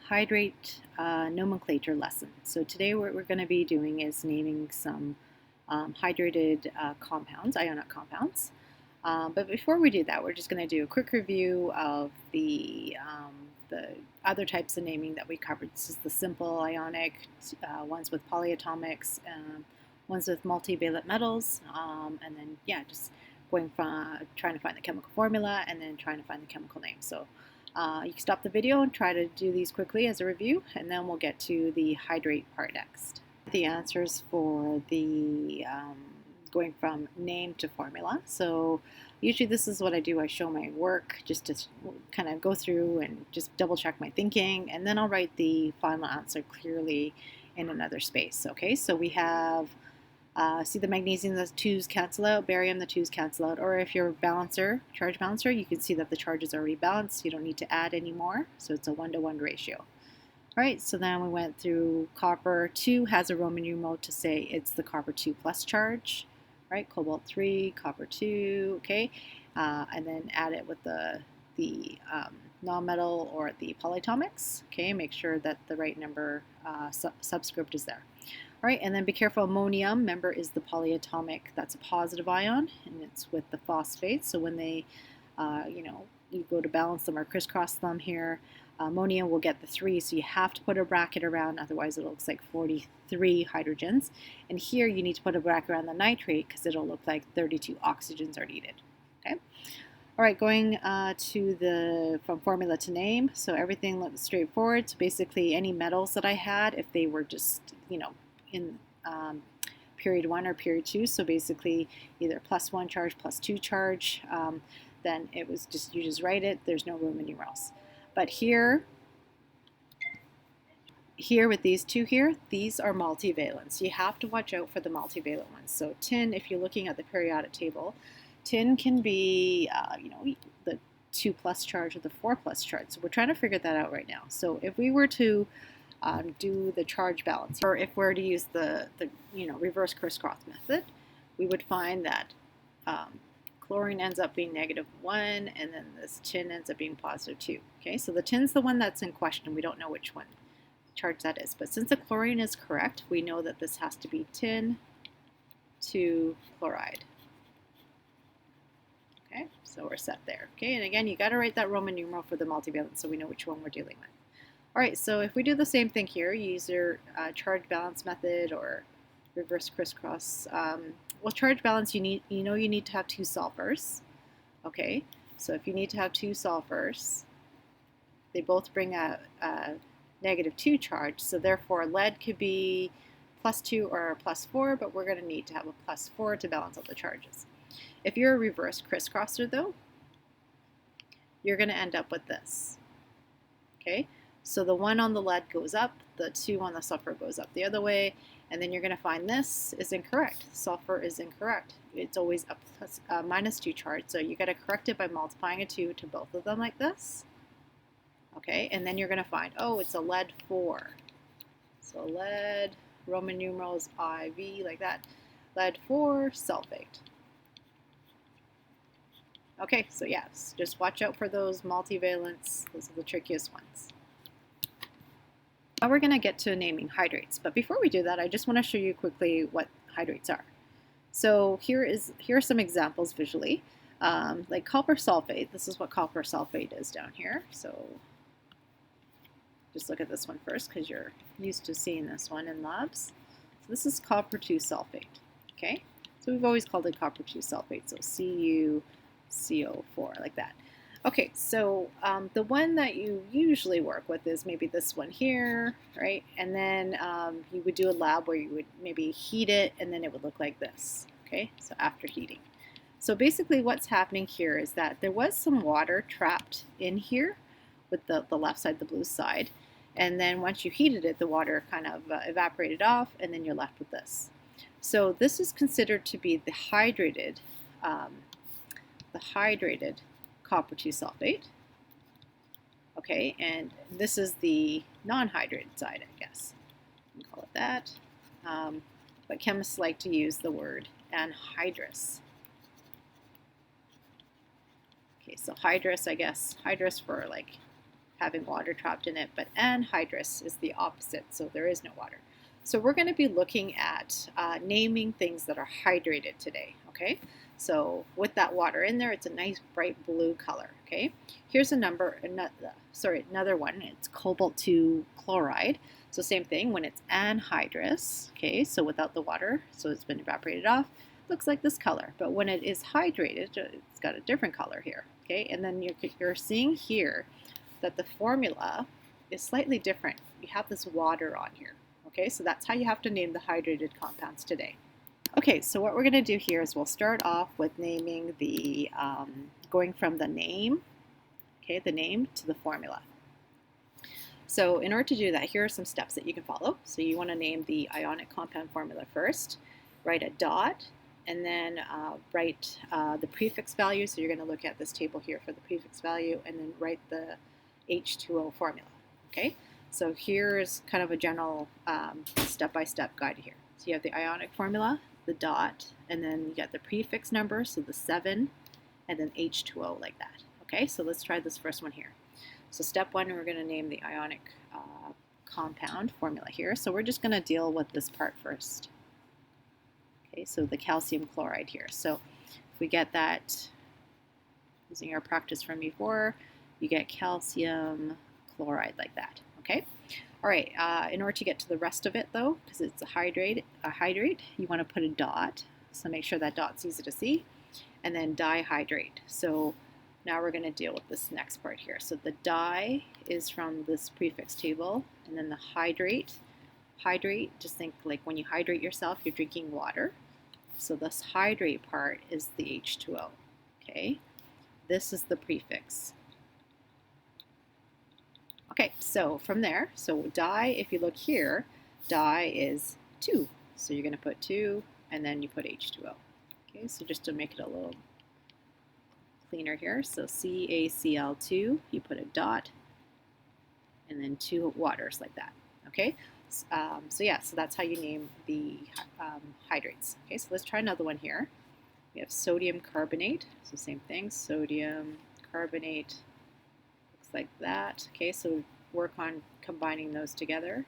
Hydrate nomenclature lesson. So today what we're going to be doing is naming some hydrated compounds, ionic compounds. But before we do that, we're just going to do a quick review of the other types of naming that we covered. This is the simple ionic, ones with polyatomics, ones with multivalent metals, and then just going from trying to find the chemical formula and then trying to find the chemical name. So you can stop the video and try to do these quickly as a review, and then we'll get to the hydrate part next. The answers for the going from name to formula. So usually this is what I do. I show my work just to kind of go through and just double check my thinking, and then I'll write the final answer clearly in another space. Okay, so we have see the magnesium, the 2's cancel out, barium, the 2's cancel out, or if you're a balancer, charge balancer, you can see that the charge is already balanced. You don't need to add anymore, so it's a 1-to-1 ratio. All right, so then we went through copper. 2 has a Roman numeral to say it's the copper 2 plus charge, right? Cobalt 3, copper 2, okay? And then add it with the non-metal or the polyatomics, okay? Make sure that the right number subscript is there. All right, and then be careful, ammonium, remember, is the polyatomic, that's a positive ion, and it's with the phosphate. So when they, you go to balance them or crisscross them here, ammonium will get the 3, so you have to put a bracket around, otherwise it looks like 43 hydrogens. And here you need to put a bracket around the nitrate because it'll look like 32 oxygens are needed, okay? All right, going from formula to name, so everything looks straightforward. So basically any metals that I had, if they were just, in period 1 or period 2, so basically either +1 charge, +2 charge, then it was just, you just write it, there's no Roman numerals. But here with these two here, these are multivalents. You have to watch out for the multivalent ones. So tin, if you're looking at the periodic table, tin can be, the 2+ charge or the 4+ charge. So we're trying to figure that out right now. So if we were to do the charge balance, or if we're to use the reverse crisscross method, we would find that chlorine ends up being -1, and then this tin ends up being +2. Okay, so the tin's the one that's in question. We don't know which one charge that is, but since the chlorine is correct, we know that this has to be tin to chloride. Okay, so we're set there. Okay, and again, you got to write that Roman numeral for the multivalent so we know which one we're dealing with. All right, so if we do the same thing here, use your charge balance method or reverse crisscross. Well, charge balance, you need to have 2 sulfurs. Okay, so if you need to have 2 sulfurs, they both bring a -2 charge, so therefore lead could be +2 or +4, but we're going to need to have a +4 to balance out the charges. If you're a reverse crisscrosser, though, you're going to end up with this. Okay, so the 1 on the lead goes up, the 2 on the sulfur goes up the other way, and then you're going to find this is incorrect. Sulfur is incorrect. It's always a -2 charge, so you got to correct it by multiplying a 2 to both of them like this. Okay, and then you're going to find, oh, it's a lead 4. So lead, Roman numerals IV, like that. Lead 4 sulfate. Okay, so yes, just watch out for those multivalents. Those are the trickiest ones. Now we're going to get to naming hydrates, but before we do that, I just want to show you quickly what hydrates are. So here are some examples visually, like copper sulfate. This is what copper sulfate is down here. So just look at this one first because you're used to seeing this one in labs. So this is copper 2 sulfate. Okay, so we've always called it copper 2 sulfate. So CuCO4, like that. Okay, so the one that you usually work with is maybe this one here, right? And then you would do a lab where you would maybe heat it, and then it would look like this, okay? So after heating. So basically what's happening here is that there was some water trapped in here with the left side, the blue side. And then once you heated it, the water kind of evaporated off, and then you're left with this. So this is considered to be the hydrated copper 2 sulfate. Okay, and this is the non-hydrated side, I guess. We call it that. But chemists like to use the word anhydrous. Okay, so hydrous, I guess, hydrous for like having water trapped in it, but anhydrous is the opposite, so there is no water. So we're going to be looking at naming things that are hydrated today, okay? So with that water in there, it's a nice bright blue color, okay? Here's another one, it's cobalt-2 chloride. So same thing, when it's anhydrous, okay, so without the water, so it's been evaporated off, looks like this color. But when it is hydrated, it's got a different color here, okay? And then you're seeing here that the formula is slightly different. You have this water on here, okay? So that's how you have to name the hydrated compounds today. Okay, so what we're going to do here is we'll start off with naming the, going from the name, okay, the name to the formula. So in order to do that, here are some steps that you can follow. So you want to name the ionic compound formula first, write a dot, and then write the prefix value. So you're going to look at this table here for the prefix value, and then write the H2O formula, okay? So here's kind of a general step-by-step guide here. So you have the ionic formula, the dot, and then you got the prefix number, so the 7, and then H2O like that, okay? So let's try this first one here. So step 1, we're going to name the ionic compound formula here. So we're just going to deal with this part first. Okay, so the calcium chloride here. So if we get that using our practice from before, you get calcium chloride like that. Okay. All right. In order to get to the rest of it, though, because it's a hydrate, you want to put a dot. So make sure that dot's easy to see, and then dihydrate. So now we're going to deal with this next part here. So the di is from this prefix table, and then the hydrate. Hydrate, just think like when you hydrate yourself, you're drinking water. So this hydrate part is the H2O, okay? This is the prefix. Okay, so from there, so di, if you look here, di is 2. So you're going to put 2, and then you put H2O. Okay, so just to make it a little cleaner here, so CaCl2, you put a dot, and then 2 waters like that, okay? So yeah, so that's how you name the hydrates. Okay, so let's try another one here. We have sodium carbonate, so same thing, sodium carbonate, looks like that. Okay, so work on combining those together.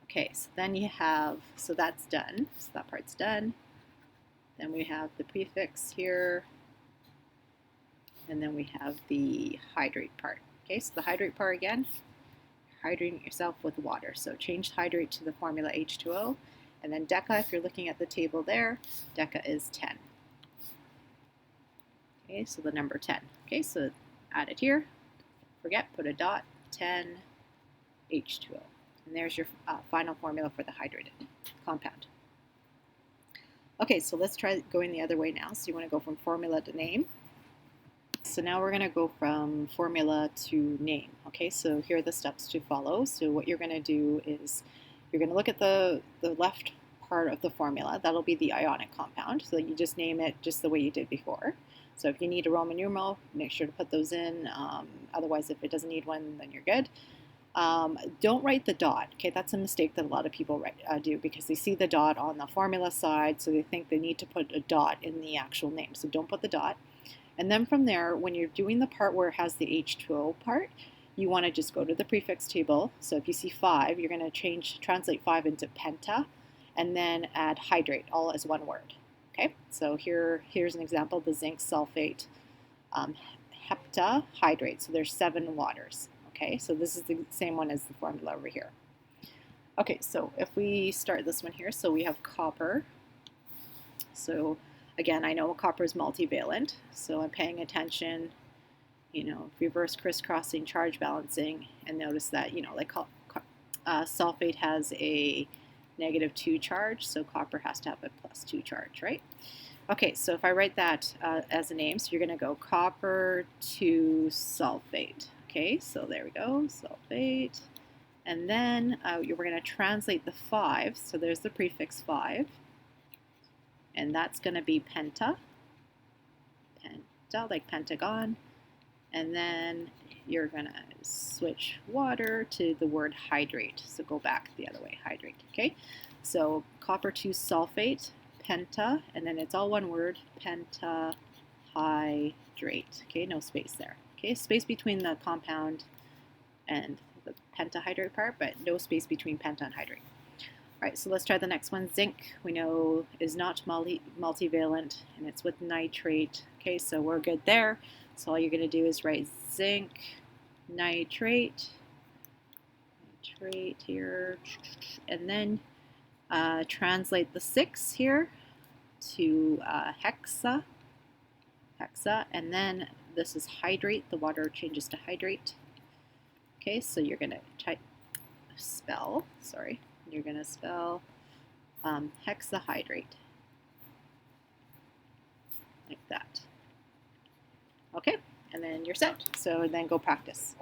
Okay, so then you have, so that's done, so that part's done. Then we have the prefix here, and then we have the hydrate part. Okay, so the hydrate part again, hydrating yourself with water. So change hydrate to the formula H2O, and then deca, if you're looking at the table there, deca is 10. Okay, so the number 10. Okay, so add it here. Forget, put a dot, 10, H2O. And there's your final formula for the hydrated compound. Okay, so let's try going the other way now. So you want to go from formula to name. So now we're going to go from formula to name. Okay, so here are the steps to follow. So what you're going to do is you're going to look at the left part of the formula. That'll be the ionic compound. So you just name it just the way you did before. So if you need a Roman numeral, make sure to put those in. Otherwise, if it doesn't need one, then you're good. Don't write the dot. Okay, that's a mistake that a lot of people do because they see the dot on the formula side, so they think they need to put a dot in the actual name. So don't put the dot. And then from there, when you're doing the part where it has the H2O part, you want to just go to the prefix table. So if you see 5, you're going to translate 5 into penta, and then add hydrate, all as one word. Okay, so here's an example, the zinc sulfate heptahydrate. So there's 7 waters. Okay, so this is the same one as the formula over here. Okay, so if we start this one here, so we have copper. So again, I know copper is multivalent, so I'm paying attention, reverse crisscrossing, charge balancing, and notice that, like sulfate has a -2 charge, so copper has to have a +2 charge, right? Okay, so if I write that as a name, so you're going to go copper to sulfate. Okay, so there we go, sulfate. And then we're going to translate the 5, so there's the prefix 5. And that's going to be penta, like pentagon. And then you're going to switch water to the word hydrate. So go back the other way, hydrate, okay? So copper 2 sulfate, penta, and then it's all one word, pentahydrate, okay? No space there. Okay, space between the compound and the pentahydrate part, but no space between penta and hydrate. All right, so let's try the next one. Zinc, we know, is not multivalent, and it's with nitrate. Okay, so we're good there. So all you're going to do is write zinc, nitrate here, and then translate the 6 here to hexa, and then this is hydrate. The water changes to hydrate. Okay, so you're going to spell hexahydrate, like that. Okay, and then you're set. So then go practice.